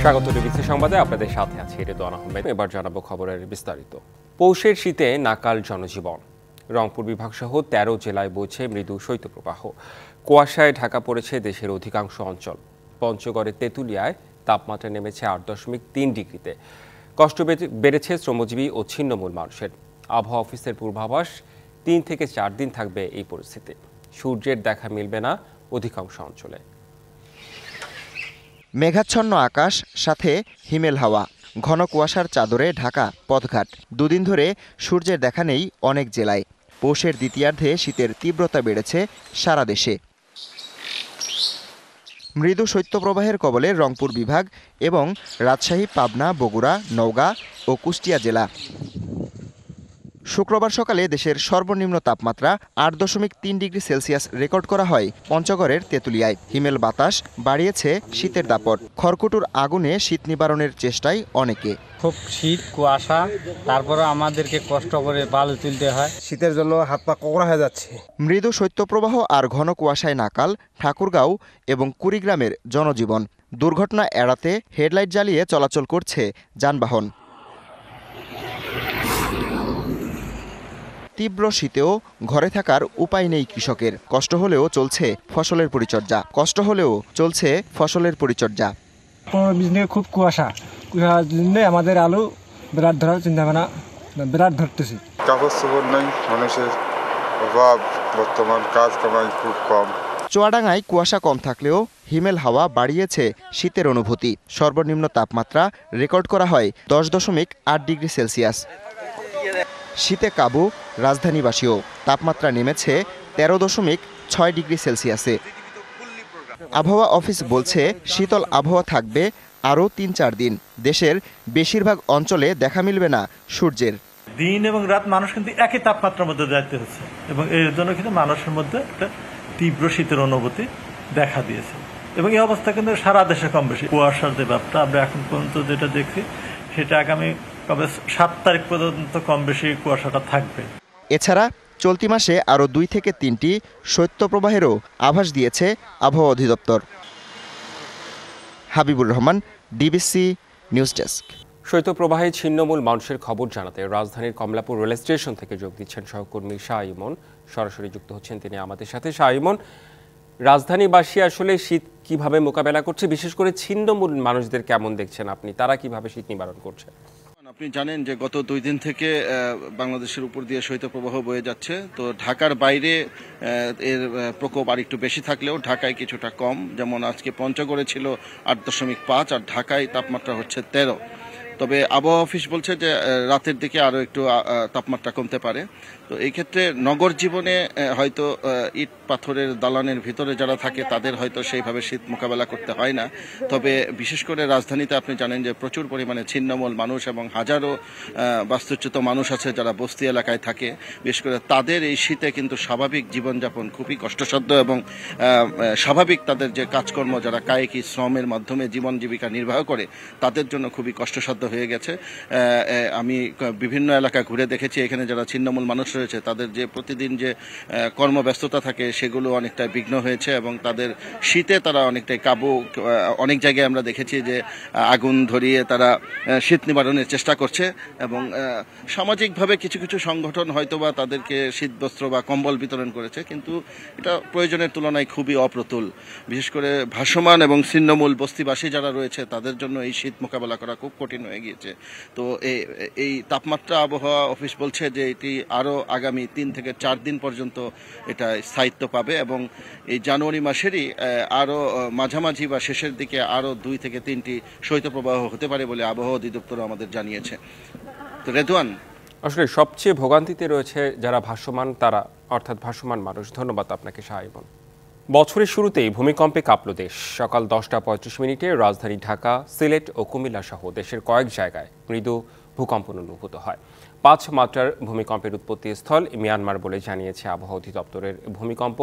স্বাগত ডিবিসি সংবাদে আপনাদের সাথে আছি রেদওয়ান আহমেদ। এবার জানাবো খবরের বিস্তারিত। পৌষের শীতে নাকাল জনজীবন। রংপুর বিভাগ সহ ১৩ জেলায় বইছে মৃদু শৈত্যপ্রবাহ। কুয়াশায় ঢাকা পড়েছে দেশের অধিকাংশ অঞ্চল। পঞ্চগড়ের তেঁতুলিয়ায় তাপমাত্রা নেমেছে ৮.৩ ডিগ্রিতে। কষ্ট বেড়েছে শ্রমজীবী ও ছিন্নমূল মানুষের। আবহাওয়া অফিসের পূর্বাভাস ৩ থেকে ৪ দিন থাকবে এই পরিস্থিতি। সূর্যের দেখা মিলবে না অধিকাংশ অঞ্চলে। মেঘাচ্ছন্ন আকাশ, সাথে হিমেল হাওয়া, ঘন কুয়াশার চাদরে ঢাকা পথঘাট। দুদিন ধরে সূর্যের দেখা নেই অনেক জেলায়। পৌষের দ্বিতীয়ার্ধে শীতের তীব্রতা বেড়েছে সারা দেশে। মৃদু শৈত্যপ্রবাহের কবলে রংপুর বিভাগ এবং রাজশাহী, পাবনা, বগুড়া, নওগাঁ ও কুষ্টিয়া জেলা। শুক্রবার সকালে দেশের সর্বনিম্ন তাপমাত্রা ৮.৩ ডিগ্রি সেলসিয়াস রেকর্ড করা হয় পঞ্চগড়ের তেঁতুলিয়ায়। হিমেল বাতাস বাড়িয়েছে শীতের দাপট। খড়কুটোর আগুনে শীত নিবারণের চেষ্টায় অনেকে। খুব শীত, কুয়াশা, তারপরে আমাদেরকে কষ্ট করে বালু তুলতে হয়। শীতের জন্য হাত পা কোকড়া হয়ে যাচ্ছে। মৃদু শৈত্যপ্রবাহ আর ঘন কুয়াশায় নাকাল ঠাকুরগাঁও এবং কুড়িগ্রামের জনজীবন। দুর্ঘটনা এড়াতে হেডলাইট জ্বালিয়ে চলাচল করছে যানবাহন। তীব্র শীতেও ঘরে থাকার উপায় নেই কৃষকের। কষ্ট হলেও চলছে ফসলের পরিচর্যা। খুব কুয়াশা জন্য আমাদের আলু বিরাট ধরার চিন্তা ভাবনা বিরাট ধরতেছি। কাগজ চোপড় নাই, মানুষের অভাব, বর্তমান কাজ কামাই খুব কম। চুয়াডাঙ্গায় কুয়াশা কম থাকলেও হিমেল হাওয়া বাড়িয়েছে শীতের অনুভূতি। সর্বনিম্ন তাপমাত্রা রেকর্ড করা হয় 10.8 ডিগ্রি সেলসিয়াস। শীতে কাবু রাজধানীবাসীও। তাপমাত্রা নেমেছে 13.6 ডিগ্রি সেলসিয়াসে। আবহাওয়া অফিস বলছে শীতল আবহাওয়া থাকবে আরও ৩-৪ দিন। দেশের বেশিরভাগ অঞ্চলে দেখা মিলবে না সূর্যের। দিন এবং রাত মানুষ কিন্তু একই তাপমাত্রার মধ্যে যাইতে হচ্ছে এবং এর জন্য কিন্তু মানুষের মধ্যে একটা তীব্র শীতের অনুভূতি দেখা দিয়েছে এবং এই অবস্থা কিন্তু সারা দেশে কম বেশি। কুয়াশার যে ব্যাপারটা আমরা এখন পর্যন্ত যেটা দেখছি সেটা আগামী ৭ তারিখ পর্যন্ত কম বেশি কুয়াশাটা থাকবে। এছাড়া চলতি মাসে আরও ২ থেকে ৩টি শৈত্যপ্রবাহেরও আভাস দিয়েছে আবহাওয়া অধিদপ্তর। Habibur Rahman, DBC news desk. শৈত্যপ্রবাহে ছিন্নমূল মানুষের খবর জানাতে রাজধানীর কমলাপুর রেল স্টেশন থেকে যোগ দিচ্ছেন সহকর্মী শাহ ইমন। সরাসরি যুক্ত হচ্ছেন তিনি আমাদের সাথে। শাহ ইমন, রাজধানীবাসী আসলে শীত কিভাবে মোকাবেলা করছে, বিশেষ করে ছিন্নমূল মানুষদের কেমন দেখছেন আপনি? তারা কিভাবে শীত নিবারণ করছে? আপনি জানেন যে গত 2 দিন থেকে বাংলাদেশের উপর দিয়ে শৈত্যপ্রবাহ বয়ে যাচ্ছে। তো ঢাকার বাইরে এর প্রকোপ আর একটু বেশি থাকলেও ঢাকায় কিছুটা কম। যেমন আজকে পঞ্চগড়ে ছিল 8.5 আর ঢাকায় তাপমাত্রা হচ্ছে 13। তবে আবহাওয়া অফিস বলছে যে রাতের দিকে আরও একটু তাপমাত্রা কমতে পারে। তো এই ক্ষেত্রে নগর জীবনে হয়তো ইট পাথরের দালানের ভিতরে যারা থাকে তাদের হয়তো সেইভাবে শীত মোকাবেলা করতে হয় না। তবে বিশেষ করে রাজধানীতে আপনি জানেন যে প্রচুর পরিমাণে ছিন্নমূল মানুষ এবং হাজারো বাস্তুচ্যুত মানুষ আছে যারা বস্তি এলাকায় থাকে। বিশেষ করে তাদের এই শীতে কিন্তু স্বাভাবিক জীবনযাপন খুবই কষ্টসাধ্য এবং স্বাভাবিক তাদের যে কাজকর্ম, যারা কায়িক শ্রমের মাধ্যমে জীবন জীবিকা নির্বাহ করে, তাদের জন্য খুবই কষ্টসাধ্য হয়ে গেছে। আমি বিভিন্ন এলাকা ঘুরে দেখেছি, এখানে যারা ছিন্নমূল মানুষ রয়েছে তাদের যে প্রতিদিন যে কর্মব্যস্ততা থাকে সেগুলো অনেকটা বিঘ্ন হয়েছে এবং তাদের শীতে তারা অনেকটাই কাবু। অনেক জায়গায় আমরা দেখেছি যে আগুন ধরিয়ে তারা শীত নিবারণের চেষ্টা করছে এবং সামাজিকভাবে কিছু কিছু সংগঠন হয়তোবা তাদেরকে শীতবস্ত্র বা কম্বল বিতরণ করেছে, কিন্তু এটা প্রয়োজনের তুলনায় খুবই অপ্রতুল। বিশেষ করে ভাসমান এবং ছিন্নমূল বস্তিবাসী যারা রয়েছে তাদের জন্য এই শীত মোকাবেলা করা খুব কঠিন হয়ে গিয়েছে। তো এই তাপমাত্রা আবহাওয়া অফিস বলছে যে এটি আরও আগামী 3 থেকে 4 দিন পর্যন্ত এটা স্থায়িত্ব পাবে এবং এই জানুয়ারি মাসেরই আরও মাঝামাঝি বা শেষের দিকে আরও 2 থেকে 3টি শৈত্যপ্রবাহ হতে পারে বলে আবহাওয়া অধিদপ্তর আমাদের জানিয়েছে। তো রেদওয়ান, আসলে সবচেয়ে ভোগান্তিতে রয়েছে যারা ভাসমান, তারা অর্থাৎ ভাসমান মানুষ। ধন্যবাদ আপনাকে শাহ ইমন। বছরের শুরুতেই ভূমিকম্পে কাঁপল দেশ। সকাল 10:35 রাজধানী ঢাকা, সিলেট ও কুমিল্লা সহ দেশের কয়েক জায়গায় মৃদু ভূকম্পন অনুভূত হয়। 5 মাত্রার ভূমিকম্পের উৎপত্তি স্থল মিয়ানমার বলে জানিয়েছে আবহাওয়া অধিদপ্তরের ভূমিকম্প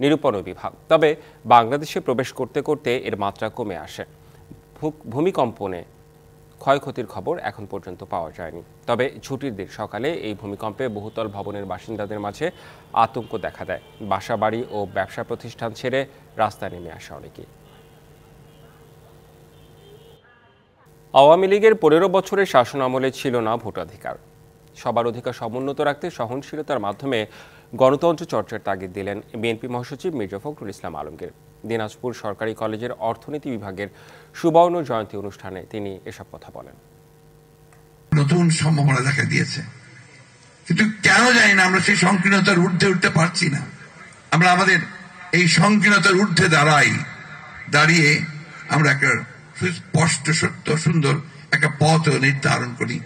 নিরূপণ বিভাগ। তবে বাংলাদেশে প্রবেশ করতে করতে এর মাত্রা কমে আসে। ভূমিকম্পনে ক্ষয়ক্ষতির খবর এখন পর্যন্ত পাওয়া যায়নি। তবে ছুটির দিন সকালে এই ভূমিকম্পে বহুতল ভবনের বাসিন্দাদের মাঝে আতঙ্ক দেখা দেয়। বাসাবাড়ি ও ব্যবসা প্রতিষ্ঠান ছেড়ে রাস্তায় নেমে আসে অনেকেই। আওয়ামী লীগের ১৫ বছরের শাসন আমলে ছিল না ভোটাধিকার। সবার অধিকার সমুন্নত রাখতে সহনশীলতার মাধ্যমে গণতন্ত্র চর্চার তাগিদ দিলেন বিএনপি মহাসচিব মির্জা ফখরুল ইসলাম আলমগীর। দিনাজপুর সরকারি কলেজের অর্থনীতি বিভাগের সুবর্ণ জয়ন্তী অনুষ্ঠানে তিনি এসব কথা বলেন। নতুন সম্ভাবনা দেখা দিয়েছে, কিন্তু কেন জানি না আমরা সেই সংকীর্ণতার ঊর্ধ্বে উঠতে পারছি না। আমরা আমাদের এই সংকীর্ণতার ঊর্ধ্বে দাঁড়িয়ে আমরা একটা স্পষ্ট সত্য সুন্দর একটা পথ নির্ধারণ করি।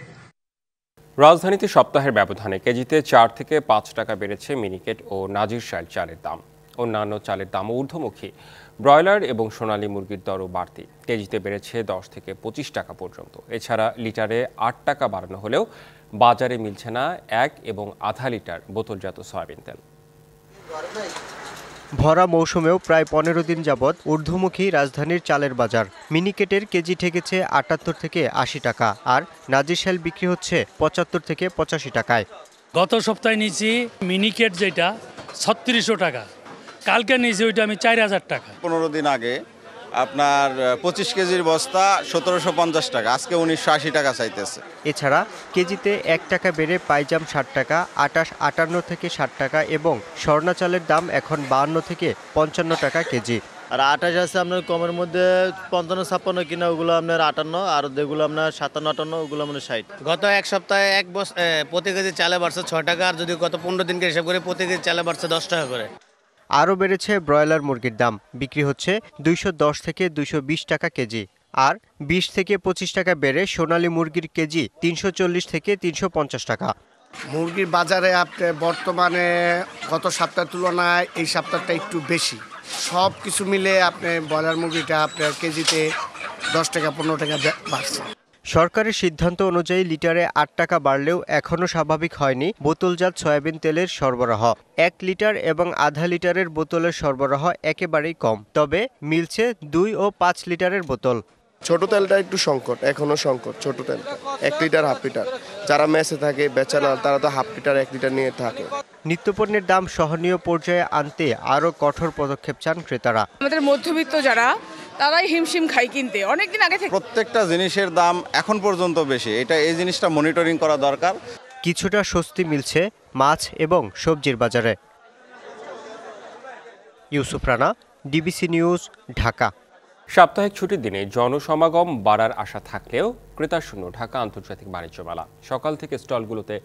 রাজধানীতে সপ্তাহের ব্যবধানে কেজিতে ৪ থেকে ৫ টাকা বেড়েছে মিনিকেট ও নাজির শাইল চালের দাম। অন্যান্য চালের দামও ঊর্ধ্বমুখী। ব্রয়লার এবং সোনালী মুরগির দরও বাড়তি, কেজিতে বেড়েছে ১০ থেকে ২৫ টাকা পর্যন্ত। এছাড়া লিটারে ৮ টাকা বাড়ানো হলেও বাজারে মিলছে না ১ এবং আধা লিটার বোতলজাত সয়াবিন তেল। ভরা মৌসুমেও প্রায় ১৫ দিন যাবৎ ঊর্ধ্বমুখী রাজধানীর চালের বাজার। মিনিকেটের কেজি ঠেকেছে ৭৮ থেকে ৮০ টাকা, আর নাজির শাইল বিক্রি হচ্ছে ৭৫ থেকে ৮৫ টাকায়। গত সপ্তাহে নিয়েছি মিনিকেট যেটা ৩৬০০ টাকা, কালকে নিয়েছি ওইটা আমি ৪০০০ টাকা। ১৫ দিন আগে আপনার ২৫ কেজির বস্তা ১৭৫০ টাকা, আজকে ১৯৮০ টাকা চাইতেছে। এছাড়া কেজিতে ১ টাকা বেড়ে পাইজাম ৬০ টাকা, আটাশ ৫৮ থেকে ৬০ টাকা এবং স্বর্ণা চালের দাম এখন ৫২ থেকে ৫৫ টাকা কেজি। আর আটাশ আছে আপনার কমের মধ্যে ৫৫-৫৬ কিনা, ওগুলো আপনার ৫৮, আর যেগুলো আপনার ৫৭-৫৮ ওগুলো মানে ৬০। গত এক সপ্তাহে প্রতি কেজি চালে বাড়ছে ৬ টাকা, আর যদি গত ১৫ দিনকে হিসাব করে প্রতি কেজি চালে বাড়ছে ১০ টাকা করে। আরও বেড়েছে ব্রয়লার মুরগির দাম, বিক্রি হচ্ছে ২১০ থেকে ২২০ টাকা কেজি। আর ২০ থেকে ২৫ টাকা বেড়ে সোনালী মুরগির কেজি ৩৪০ থেকে ৩৫০ টাকা। মুরগির বাজারে আপনি বর্তমানে গত সপ্তাহের তুলনায় এই সপ্তাহটা একটু বেশি। সব কিছু মিলে আপনি ব্রয়লার মুরগিটা আপনার কেজিতে ১০ টাকা ১৫ টাকা বাড়ছে। সরকারের সিদ্ধান্ত অনুযায়ী লিটারে ৮ টাকা বাড়লেও এখনও স্বাভাবিক হয়নি বোতলজাত সয়াবিন তেলের সরবরাহ। ১ লিটার এবং আধা লিটারের বোতলের সরবরাহ একেবারেই কম, তবে মিলছে ২ ও ৫ লিটারের বোতল। ছোট তেলটা একটু সংকট, এখনো সংকট। ছোট তেলটা ১ লিটার ১/২ লিটার, যারা মেসে থাকে বেচারা তারা তো ১/২ লিটার ১ লিটার নিয়ে থাকে। নিত্যপণ্যের দাম সহনীয় পর্যায়ে আনতে আরও কঠোর পদক্ষেপ চান ক্রেতারা। আমাদের মধ্যবিত্ত যারা, তারাই হিমশিম খাই কিনতে অনেকদিন আগে থেকে। প্রত্যেকটা জিনিসের দাম এখন পর্যন্ত বেশি, এই জিনিসটা মনিটরিং করা দরকার। কিছুটা স্বস্তি মিলছে মাছ এবং সবজির বাজারে। Yusuf Rana, DBC news, Dhaka. সাপ্তাহিক ছুটির দিনে জনসমাগম বাড়ার আশা থাকলেও ক্রেতাশূন্য ঢাকা আন্তর্জাতিক বাণিজ্য মেলা। সকাল থেকে স্টলগুলোতে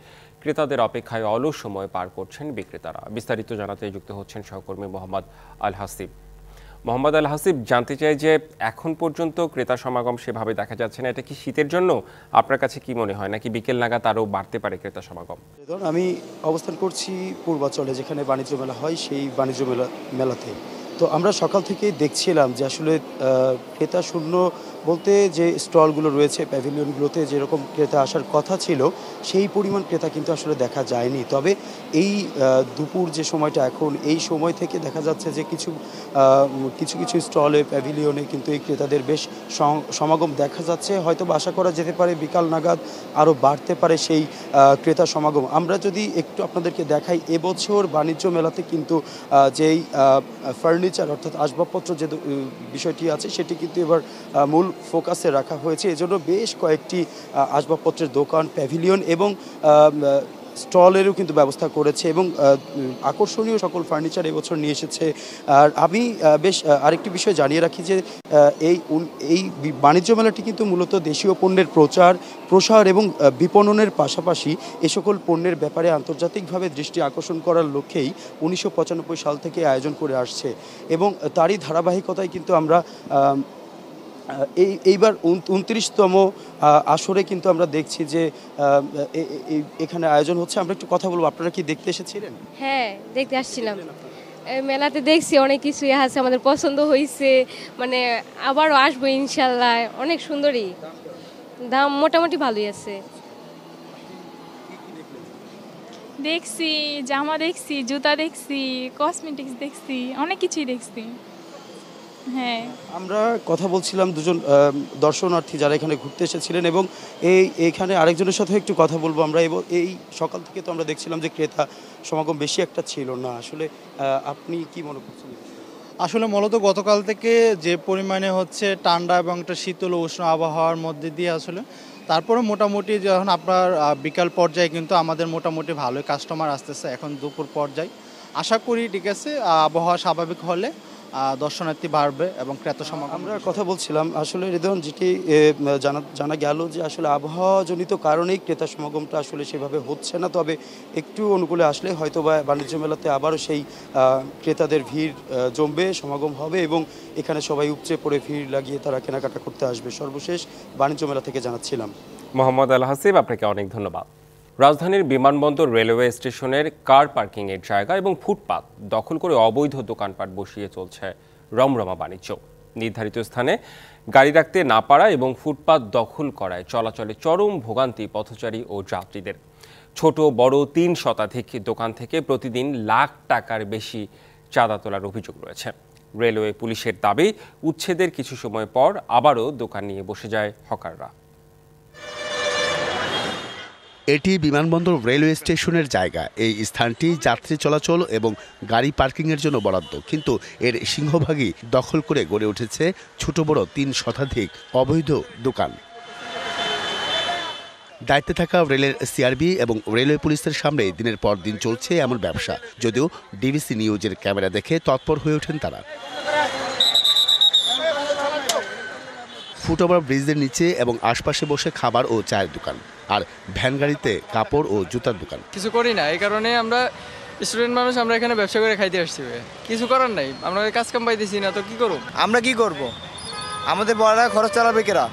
ক্রেতাদের অপেক্ষায় অলস সময় পার করছেন বিক্রেতারা। বিস্তারিত জানাতে যুক্ত হচ্ছেন সহকর্মী মোহাম্মদ আল হাসিব। মোহাম্মদ আল হাসিব, জানতে চাই যে এখন পর্যন্ত ক্রেতা সমাগম সেভাবে দেখা যাচ্ছে না, এটা কি শীতের জন্য? আপনার কাছে কি মনে হয়, নাকি বিকেল নাগাদ আরও বাড়তে পারে ক্রেতা সমাগম? আমি অবস্থান করছি পূর্বাচলে, যেখানে বাণিজ্য মেলা হয়, সেই বাণিজ্য মেলাতে। তো আমরা সকাল থেকে দেখছিলাম যে আসলে ক্রেতা শূন্য বলতে যে স্টলগুলো রয়েছে, প্যাভিলিয়নগুলোতে যেরকম ক্রেতা আসার কথা ছিল সেই পরিমাণ ক্রেতা কিন্তু আসলে দেখা যায়নি। তবে এই দুপুর যে সময়টা, এখন এই সময় থেকে দেখা যাচ্ছে যে কিছু কিছু স্টলে, প্যাভিলিয়নে কিন্তু এই ক্রেতাদের বেশ সমাগম দেখা যাচ্ছে। হয়তো আশা করা যেতে পারে বিকাল নাগাদ আরও বাড়তে পারে সেই ক্রেতা সমাগম। আমরা যদি একটু আপনাদেরকে দেখাই, এবছর বাণিজ্য মেলাতে কিন্তু যেই ফার্নিচার অর্থাৎ আসবাবপত্র যে বিষয়টি আছে, সেটি কিন্তু এবার মূল ফোকাসে রাখা হয়েছে। এজন্য বেশ কয়েকটি আসবাবপত্রের দোকান, প্যাভিলিয়ন এবং স্টলেরও কিন্তু ব্যবস্থা করেছে এবং আকর্ষণীয় সকল ফার্নিচার এবছর নিয়ে এসেছে। আর আমি বেশ আরেকটি বিষয় জানিয়ে রাখি যে এই বাণিজ্য মেলাটি কিন্তু মূলত দেশীয় পণ্যের প্রসার এবং বিপণনের পাশাপাশি এ সকল পণ্যের ব্যাপারে আন্তর্জাতিকভাবে দৃষ্টি আকর্ষণ করার লক্ষ্যেই ১৯৯৫ সাল থেকে আয়োজন করে আসছে এবং তারই ধারাবাহিকতায় কিন্তু আমরা এইবার ২৯তম আসরে কিন্তু আমরা দেখছি যে এখানে আয়োজন হচ্ছে। আমরা একটু কথা বলবো, আপনারা কি দেখতে এসেছিলেন? হ্যাঁ, দেখতে আসছিলাম। মেলাতে দেখছি অনেক কিছু আছে, আমাদের পছন্দ হয়েছে, মানে আবারও আসবো ইনশাল্লাহ। অনেক সুন্দরী, দাম মোটামুটি ভালোই আছে। দেখছি জামা, দেখছি জুতা, দেখছি কসমেটিক্স, দেখছি অনেক কিছুই দেখছি। হ্যাঁ, আমরা কথা বলছিলাম দুজন দর্শনার্থী যারা এখানে ঘুরতে এসেছিলেন এবং এইখানে আরেকজনের সাথে একটু কথা বলবো আমরা। এবং এই সকাল থেকে তো আমরা দেখছিলাম যে ক্রেতা সমাগম বেশি একটা ছিল না। আসলে আপনি কি মনে করছেন? আসলে মূলত গতকাল থেকে যে পরিমাণে হচ্ছে ঠান্ডা এবং একটা শীতল উষ্ণ আবহাওয়ার মধ্যে দিয়ে আসলে তারপরে মোটামুটি যখন আপনার বিকাল পর্যায়ে কিন্তু আমাদের মোটামুটি ভালোই কাস্টমার আসতেছে। এখন দুপুর পর্যায়ে আশা করি ঠিক আছে আবহাওয়া স্বাভাবিক হলে দর্শনার্থী বাড়বে এবং ক্রেতা সমাগম। আমরা কথা বলছিলাম আসলে হৃদয়ন যেটি জানা গেল যে আসলে আবহাওয়াজনিত কারণেই ক্রেতা সমাগমটা আসলে সেভাবে হচ্ছে না, তবে একটু অনুকূলে আসলে হয়তো বা বাণিজ্য মেলাতে আবারও সেই ক্রেতাদের ভিড় জমবে, সমাগম হবে এবং এখানে সবাই উপচে পড়ে ভিড় লাগিয়ে তারা কেনাকাটা করতে আসবে। সর্বশেষ বাণিজ্য মেলা থেকে জানাচ্ছিলাম। মোহাম্মদ আল হাসিব, আপনাকে অনেক ধন্যবাদ। রাজধানীর বিমানবন্দর রেলওয়ে স্টেশনের কার পার্কিংয়ের জায়গা এবং ফুটপাত দখল করে অবৈধ দোকানপাট বসিয়ে চলছে রমরমা বাণিজ্য। নির্ধারিত স্থানে গাড়ি রাখতে না পারা এবং ফুটপাত দখল করায় চলাচলে চরম ভোগান্তি পথচারী ও যাত্রীদের। ছোট বড় ৩ শতাধিক দোকান থেকে প্রতিদিন লাখ টাকার বেশি চাঁদা তোলার অভিযোগ রয়েছে। রেলওয়ে পুলিশের দাবি, উচ্ছেদের কিছু সময় পর আবারও দোকান নিয়ে বসে যায় হকাররা। এটি বিমানবন্দর রেলওয়ে স্টেশনের জায়গা। এই স্থানটি যাত্রী চলাচল এবং গাড়ি পার্কিংয়ের জন্য বরাদ্দ, কিন্তু এর সিংহভাগই দখল করে গড়ে উঠেছে ছোট বড় ৩ শতাধিক অবৈধ দোকান। দায়িত্বে থাকা রেলের সিআরবি এবং রেলওয়ে পুলিশের সামনে দিনের পর দিন চলছে এমন ব্যবসা, যদিও ডিবিসি নিউজের ক্যামেরা দেখে তৎপর হয়ে ওঠেন তারা। ফুটওভার ব্রিজের নিচে এবং আশপাশে বসে খাবার ও চায়ের দোকান, আর ভ্যান গাড়িতে কাপড় ও জুতার দোকান। কিছু করি না, এই কারণে আমরা স্টুডেন্ট মানুষ, আমরা এখানে ব্যবসা করে খাইতে আসছি। কিছু করার নাই, আমরা কাজ কাম পাইতেছি না, তো কি করব? আমরা কি করব? আমাদের বড়রা খরচ চালাবে কেরা?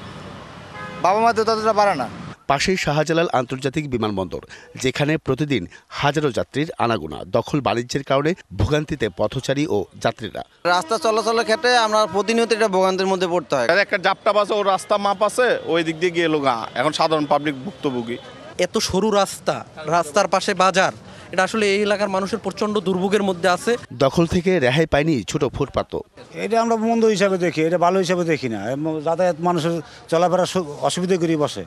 বাবা মা তো ততটা পারে না। পাশেই শাহজালাল আন্তর্জাতিক বিমানবন্দর, যেখানে প্রতিদিন হাজারো যাত্রীর আনাগোনা। দখল বাণিজ্যের কারণে ভোগান্তিতে পথচারী ও যাত্রীরা। রাস্তা চলাচলের ক্ষেত্রে আমরা প্রতিনিয়ত এটা ভোগান্তির মধ্যে পড়তে হয়। একটা জাপটা বাসে ও রাস্তা মাপ আছে, ওই দিক দিয়ে গিয়ে লোক এখন সাধারণ পাবলিক ভুক্তভোগী। এত সরু রাস্তা, রাস্তার পাশে বাজার, এটা আসলে এই এলাকার মানুষের প্রচন্ড দুর্ভোগের মধ্যে আছে। দখল থেকে রেহাই পায়নি ছোট ফুটপাতও। এটা আমরা মন্দ হিসাবে দেখি, এটা ভালো হিসাবে দেখি না। যাতায়াত মানুষের চলাফেরা অসুবিধা করে বসে,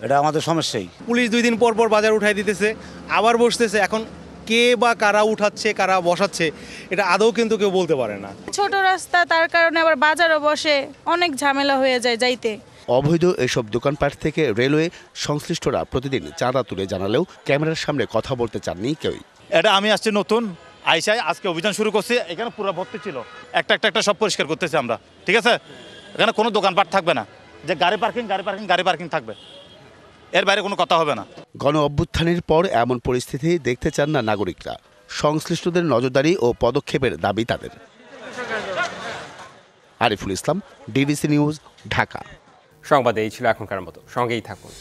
এটা আমাদের সমস্যাই। পুলিশ 2 দিন পর পর বাজার উঠাই দিতেছে, আবার বসতেছে। এখন কে বা কারা উঠাচ্ছে, কারা বসাচ্ছে, এটা আদৌ কিন্তু কেউ বলতে পারে না। ছোট রাস্তা, তার কারণে আবার বাজারও বসে, অনেক ঝামেলা হয়ে যায় যাইতে। অবৈধ এসব দোকানপাট থেকে রেলওয়ে সংশ্লিষ্টরা প্রতিদিন চাঁদা তুলে জানালেও ক্যামেরার সামনে কথা বলতে চাননি কেউই। এটা আমি আসছি নতুন আইসাই, আজকে অভিযান শুরু করছি। এখানে পুরো ভর্তি ছিল, একটা সব পরিষ্কার করতেছি আমরা, ঠিক আছে? এখানে কোনো দোকানপাট থাকবে না, যে গাড়ি পার্কিং থাকবে, এর বাইরে কোনো কথা হবে না। গণ অভ্যুত্থানের পর এমন পরিস্থিতি দেখতে চান না নাগরিকরা। সংশ্লিষ্টদের নজরদারি ও পদক্ষেপের দাবি তাদের। Ariful Islam, DBC news, Dhaka. সংবাদে এই ছিল এখনকার মতো, সঙ্গেই থাকুন।